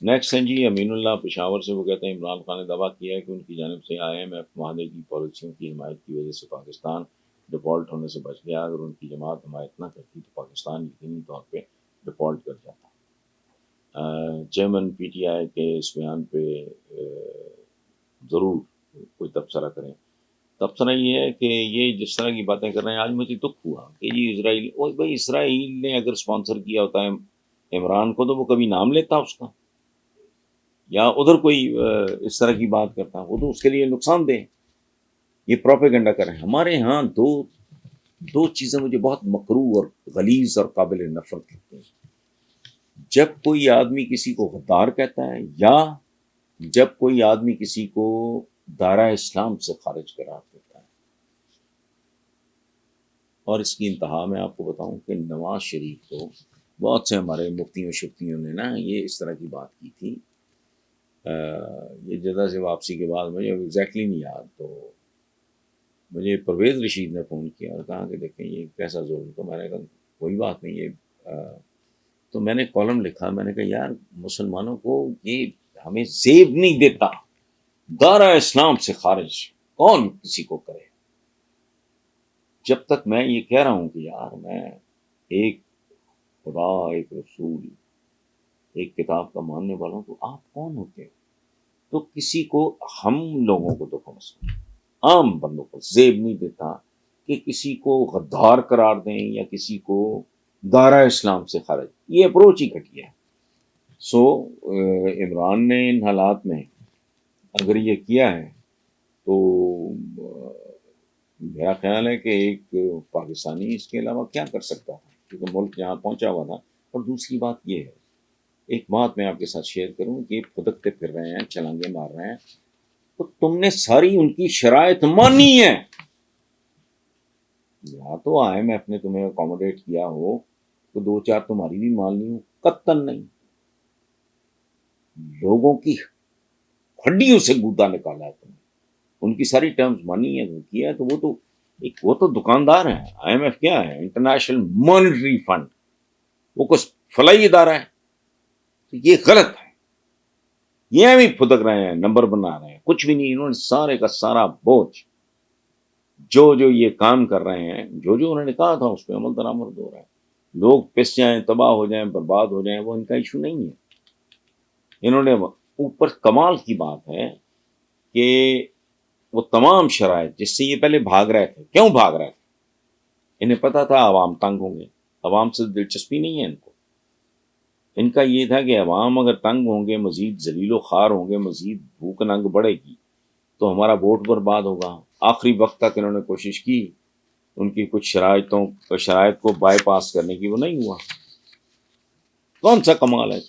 Next ہیں جی امین اللہ پشاور سے، وہ کہتے ہیں عمران خان نے دعویٰ کیا ہے کہ ان کی جانب سے IMF معاہدے کی پالیسیوں کی حمایت کی وجہ سے پاکستان ڈیفالٹ ہونے سے بچ گیا، اگر ان کی جماعت حمایت نہ کرتی تو پاکستان یقینی طور پہ ڈیفالٹ کر جاتا۔ چیئرمین PTI کے اس بیان پہ ضرور کوئی تبصرہ کریں۔ تبصرہ یہ ہے کہ یہ جس طرح کی باتیں کر رہے ہیں، آج مجھے دکھ ہوا کہ یہ بھائی اسرائیل نے اگر اسپانسر کیا ہوتا ہے عمران کو تو وہ کبھی نام لیتا اس کا، یا ادھر کوئی اس طرح کی بات کرتا، وہ تو اس کے لیے نقصان دہ۔ یہ پروپیگنڈا کر رہے ہیں۔ ہمارے ہاں دو چیزیں مجھے بہت مکروہ اور غلیظ اور قابل نفرت لگتی ہیں، جب کوئی آدمی کسی کو غدار کہتا ہے، یا جب کوئی آدمی کسی کو دائرہ اسلام سے خارج قرار دیتا ہے۔ اور اس کی انتہا میں آپ کو بتاؤں کہ نواز شریف کو بہت سے ہمارے مفتیوں شفتیوں نے نا یہ اس طرح کی بات کی تھی، یہ جدہ سے واپسی کے بعد، مجھے ایگزیکٹلی نہیں یاد، تو مجھے پرویز رشید نے فون کیا اور کہا کہ دیکھیں یہ کیسا ظلم، تو میں نے کہا کوئی بات نہیں، یہ تو میں نے کالم لکھا، میں نے کہا یار مسلمانوں کو یہ ہمیں زیب نہیں دیتا، دائرہ اسلام سے خارج کون کسی کو کرے۔ جب تک میں یہ کہہ رہا ہوں کہ یار میں ایک خدا، ایک رسول، ایک کتاب کا ماننے والا ہوں، تو آپ کون ہوتے ہیں؟ تو کسی کو، ہم لوگوں کو تو کم از کم عام بندوں کو زیب نہیں دیتا کہ کسی کو غدار قرار دیں یا کسی کو دائرہ اسلام سے خارج۔ یہ اپروچ ہی گھٹیا ہے۔ سو عمران نے ان حالات میں اگر یہ کیا ہے تو میرا خیال ہے کہ ایک پاکستانی اس کے علاوہ کیا کر سکتا تھا، کیونکہ ملک جہاں پہنچا ہوا تھا۔ اور دوسری بات یہ ہے، ایک بات میں آپ کے ساتھ شیئر کروں کہ پھدکتے پھر رہے ہیں، چھلانگے مار رہے ہیں، تو تم نے ساری ان کی شرائط مانی ہے۔ یا تو IMF نے تمہیں اکوموڈیٹ کیا ہو تو دو چار تمہاری بھی مان لی ہوں، قطن نہیں۔ لوگوں کی ہڈیوں سے گودا نکالا ہے تم نے، ان کی ساری ٹرمز مانی ہے، کیا ہے، تو وہ تو دکاندار ہیں۔ IMF کیا ہے؟ انٹرنیشنل مانیٹری فنڈ، وہ کچھ فلاحی ادارہ ہے۔ تو یہ غلط ہے، یہ ہم ہی پھدک رہے ہیں، نمبر بنا رہے ہیں، کچھ بھی نہیں۔ انہوں نے سارے کا سارا بوجھ جو یہ کام کر رہے ہیں، جو انہوں نے کہا تھا اس پہ عمل درآمد ہو رہا ہے۔ لوگ پس جائیں، تباہ ہو جائیں، برباد ہو جائیں، وہ ان کا ایشو نہیں ہے۔ انہوں نے اوپر کمال کی بات ہے کہ وہ تمام شرائط جس سے یہ پہلے بھاگ رہے تھے، کیوں بھاگ رہے تھے؟ انہیں پتا تھا عوام تنگ ہوں گے، عوام سے دلچسپی نہیں ہے ان کو۔ ان کا یہ تھا کہ عوام اگر تنگ ہوں گے، مزید ذلیل و خوار ہوں گے، مزید بھوک ننگ بڑھے گی تو ہمارا ووٹ برباد ہوگا۔ آخری وقت تک انہوں نے کوشش کی، ان کی کچھ شرائط کو بائی پاس کرنے کی، وہ نہیں ہوا۔ کون سا کمال ہے؟